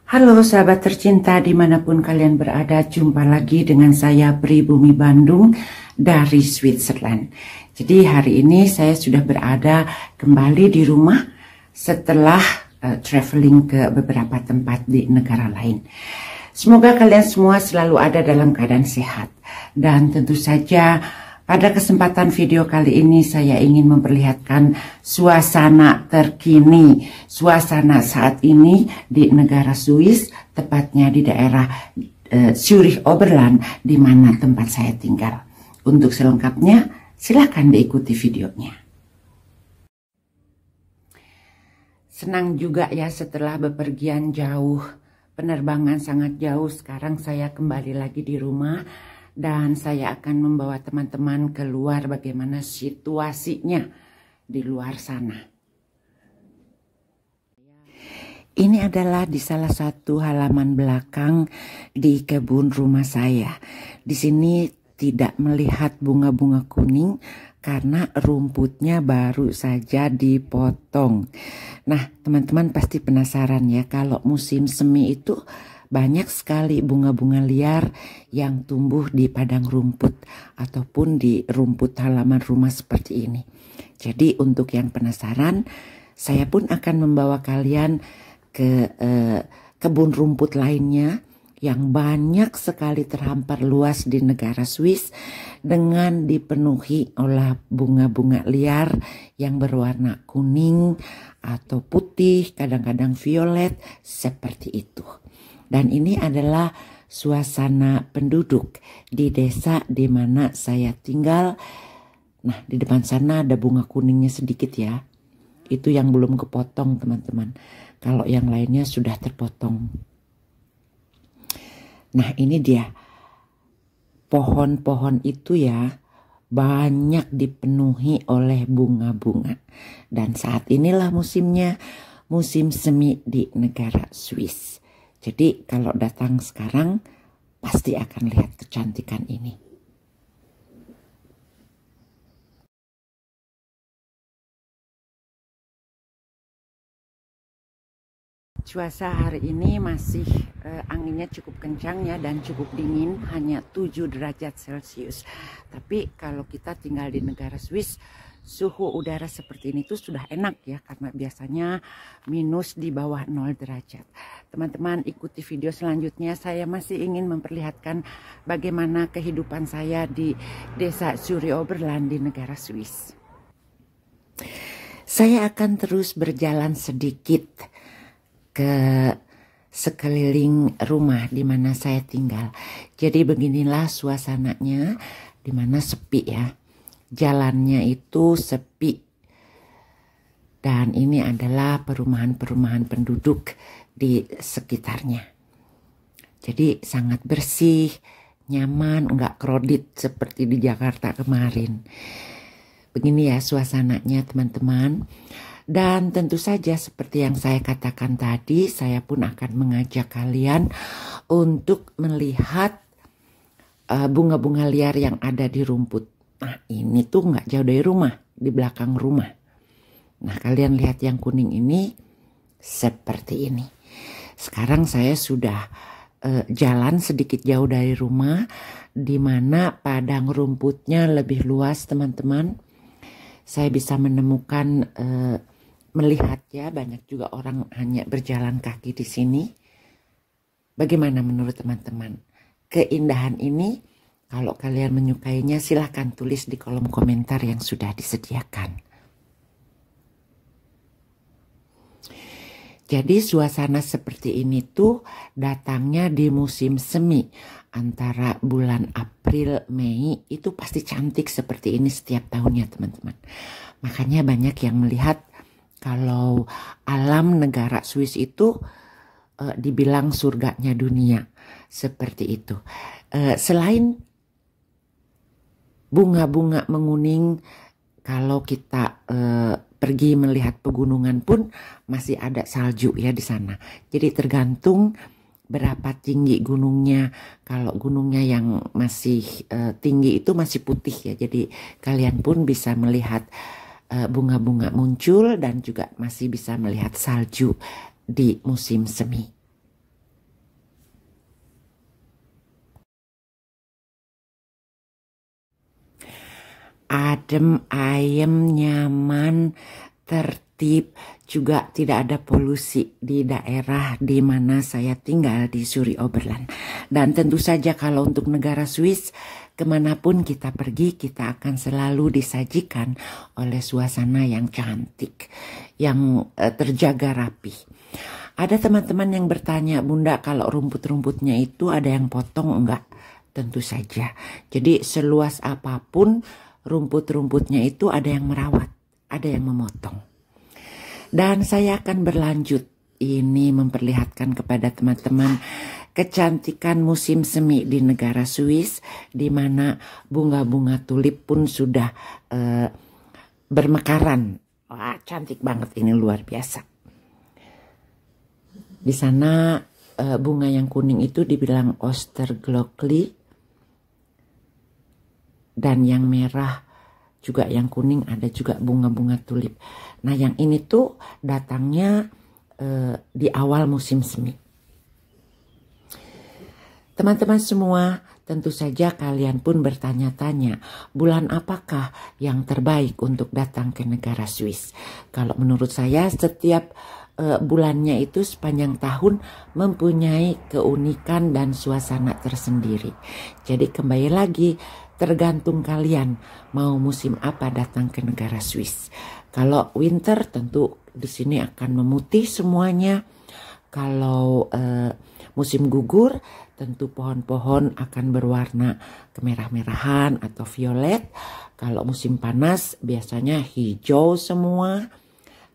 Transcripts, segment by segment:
Halo sahabat tercinta dimanapun kalian berada, jumpa lagi dengan saya Pribumi Bandung dari Switzerland. Jadi hari ini saya sudah berada kembali di rumah setelah traveling ke beberapa tempat di negara lain. Semoga kalian semua selalu ada dalam keadaan sehat. Dan tentu saja pada kesempatan video kali ini saya ingin memperlihatkan suasana terkini, suasana saat ini di negara Swiss, tepatnya di daerah Zurich Oberland, di mana tempat saya tinggal. Untuk selengkapnya, silakan diikuti videonya. Senang juga ya setelah bepergian jauh, penerbangan sangat jauh, sekarang saya kembali lagi di rumah. Dan saya akan membawa teman-teman keluar bagaimana situasinya di luar sana. Ini adalah di salah satu halaman belakang di kebun rumah saya. Di sini tidak melihat bunga-bunga kuning karena rumputnya baru saja dipotong. Nah, teman-teman pasti penasaran ya, kalau musim semi itu banyak sekali bunga-bunga liar yang tumbuh di padang rumput ataupun di rumput halaman rumah seperti ini. Jadi untuk yang penasaran, saya pun akan membawa kalian ke kebun rumput lainnya yang banyak sekali terhampar luas di negara Swiss dengan dipenuhi oleh bunga-bunga liar yang berwarna kuning atau putih, kadang-kadang violet seperti itu. Dan ini adalah suasana penduduk di desa di mana saya tinggal. Nah, di depan sana ada bunga kuningnya sedikit ya. Itu yang belum kepotong teman-teman. Kalau yang lainnya sudah terpotong. Nah, ini dia. Pohon-pohon itu ya banyak dipenuhi oleh bunga-bunga. Dan saat inilah musimnya, musim semi di negara Swiss. Jadi kalau datang sekarang pasti akan lihat kecantikan ini. Cuaca hari ini masih anginnya cukup kencang ya dan cukup dingin, hanya 7 derajat Celcius. Tapi kalau kita tinggal di negara Swiss, suhu udara seperti ini tuh sudah enak ya, karena biasanya minus di bawah 0 derajat. Teman-teman ikuti video selanjutnya, saya masih ingin memperlihatkan bagaimana kehidupan saya di desa Zurich Oberland di negara Swiss. Saya akan terus berjalan sedikit ke sekeliling rumah di mana saya tinggal. Jadi beginilah suasananya, di mana sepi ya. Jalannya itu sepi. Dan ini adalah perumahan-perumahan penduduk di sekitarnya. Jadi sangat bersih, nyaman, nggak krodit seperti di Jakarta kemarin. Begini ya suasananya teman-teman. Dan tentu saja seperti yang saya katakan tadi, saya pun akan mengajak kalian untuk melihat bunga-bunga liar yang ada di rumput. Nah, ini tuh nggak jauh dari rumah, di belakang rumah. Nah, kalian lihat yang kuning ini seperti ini. Sekarang saya sudah jalan sedikit jauh dari rumah, di mana padang rumputnya lebih luas, teman-teman. Saya bisa menemukan melihat ya, banyak juga orang hanya berjalan kaki di sini. Bagaimana menurut teman-teman keindahan ini? Kalau kalian menyukainya, silahkan tulis di kolom komentar yang sudah disediakan. Jadi suasana seperti ini tuh datangnya di musim semi. Antara bulan April, Mei itu pasti cantik seperti ini setiap tahunnya teman-teman. Makanya banyak yang melihat kalau alam negara Swiss itu dibilang surganya dunia. Seperti itu. Selain bunga-bunga menguning, kalau kita pergi melihat pegunungan pun masih ada salju ya di sana. Jadi tergantung berapa tinggi gunungnya. Kalau gunungnya yang masih tinggi itu masih putih ya. Jadi kalian pun bisa melihat bunga-bunga muncul dan juga masih bisa melihat salju di musim semi. adem, ayem, nyaman, tertib, juga tidak ada polusi di daerah di mana saya tinggal di Surie-Oberland. Dan tentu saja kalau untuk negara Swiss, kemanapun kita pergi, kita akan selalu disajikan oleh suasana yang cantik, yang terjaga rapi. Ada teman-teman yang bertanya, Bunda, kalau rumput-rumputnya itu ada yang potong enggak? Tentu saja. Jadi seluas apapun rumput-rumputnya itu ada yang merawat, ada yang memotong. Dan saya akan berlanjut ini memperlihatkan kepada teman-teman kecantikan musim semi di negara Swiss, di mana bunga-bunga tulip pun sudah bermekaran. Wah, cantik banget ini, luar biasa. Di sana bunga yang kuning itu dibilang Osterglockli, dan yang merah juga, yang kuning ada juga bunga-bunga tulip. Nah, yang ini tuh datangnya di awal musim semi. Teman-teman semua, tentu saja kalian pun bertanya-tanya, bulan apakah yang terbaik untuk datang ke negara Swiss? Kalau menurut saya, setiap bulannya itu sepanjang tahun mempunyai keunikan dan suasana tersendiri. Jadi kembali lagi, tergantung kalian mau musim apa datang ke negara Swiss. Kalau winter tentu di sini akan memutih semuanya. Kalau musim gugur tentu pohon-pohon akan berwarna kemerah-merahan atau violet. Kalau musim panas biasanya hijau semua.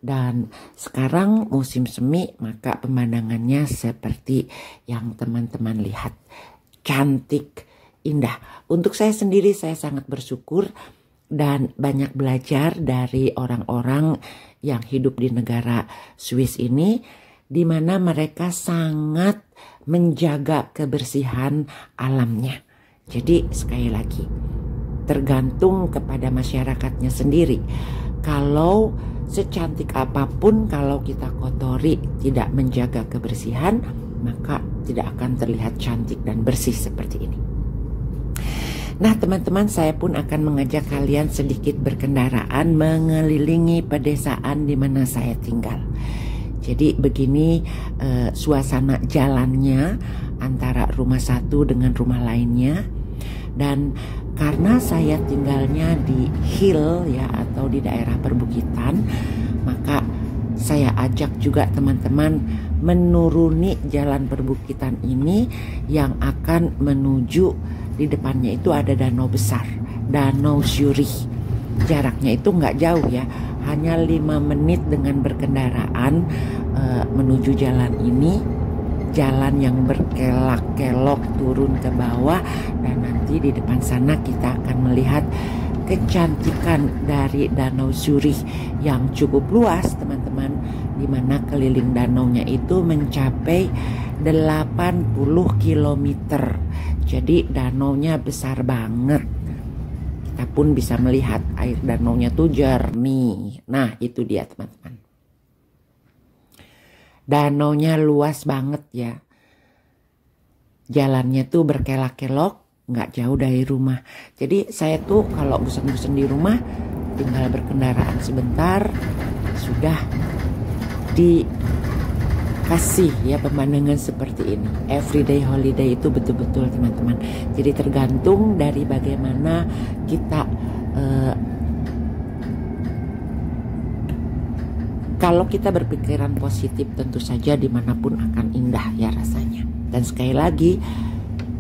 Dan sekarang musim semi, maka pemandangannya seperti yang teman-teman lihat. Cantik, indah. Untuk saya sendiri, saya sangat bersyukur dan banyak belajar dari orang-orang yang hidup di negara Swiss ini, di mana mereka sangat menjaga kebersihan alamnya. Jadi sekali lagi, tergantung kepada masyarakatnya sendiri. Kalau secantik apapun, kalau kita kotori, tidak menjaga kebersihan, maka tidak akan terlihat cantik dan bersih seperti ini. Nah, teman-teman, saya pun akan mengajak kalian sedikit berkendaraan mengelilingi pedesaan di mana saya tinggal. Jadi begini suasana jalannya antara rumah satu dengan rumah lainnya. Dan karena saya tinggalnya di hill ya, atau di daerah perbukitan, maka saya ajak juga teman-teman menuruni jalan perbukitan ini yang akan menuju, di depannya itu ada danau besar, Danau Zurich. Jaraknya itu nggak jauh ya, hanya 5 menit dengan berkendaraan menuju jalan ini. Jalan yang berkelak-kelok turun ke bawah, dan nanti di depan sana kita akan melihat kecantikan dari Danau Zurich yang cukup luas, teman-teman, di mana keliling danaunya itu mencapai 80 km. Jadi danaunya besar banget. Kita pun bisa melihat air danaunya tuh jernih. Nah, itu dia teman-teman. Danaunya luas banget ya. Jalannya tuh berkelak-kelok, nggak jauh dari rumah. Jadi saya tuh kalau bosan-bosan di rumah, tinggal berkendaraan sebentar, sudah dikasih ya pemandangan seperti ini. Everyday holiday itu betul-betul teman-teman. Jadi tergantung dari bagaimana kita kalau kita berpikiran positif, tentu saja dimanapun akan indah ya rasanya. Dan sekali lagi,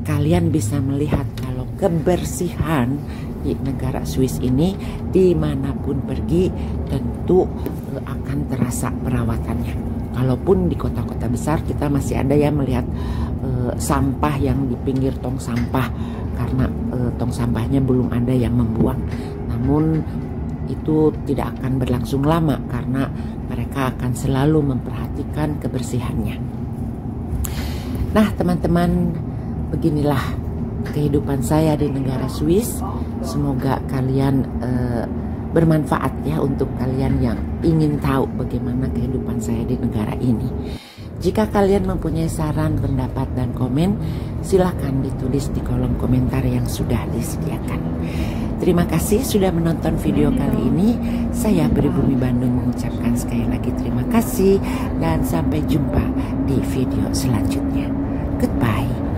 kalian bisa melihat kalau kebersihan di negara Swiss ini, dimanapun pergi tentu akan terasa perawatannya. Kalaupun di kota-kota besar kita masih ada ya melihat sampah yang di pinggir tong sampah, karena tong sampahnya belum ada yang membuang. Namun itu tidak akan berlangsung lama karena mereka akan selalu memperhatikan kebersihannya. Nah, teman-teman, beginilah kehidupan saya di negara Swiss. Semoga kalian bermanfaat ya untuk kalian yang ingin tahu bagaimana kehidupan saya di negara ini. Jika kalian mempunyai saran, pendapat, dan komen, silakan ditulis di kolom komentar yang sudah disediakan. Terima kasih sudah menonton video kali ini. Saya Pribumi Bandung mengucapkan sekali lagi terima kasih dan sampai jumpa di video selanjutnya. Goodbye.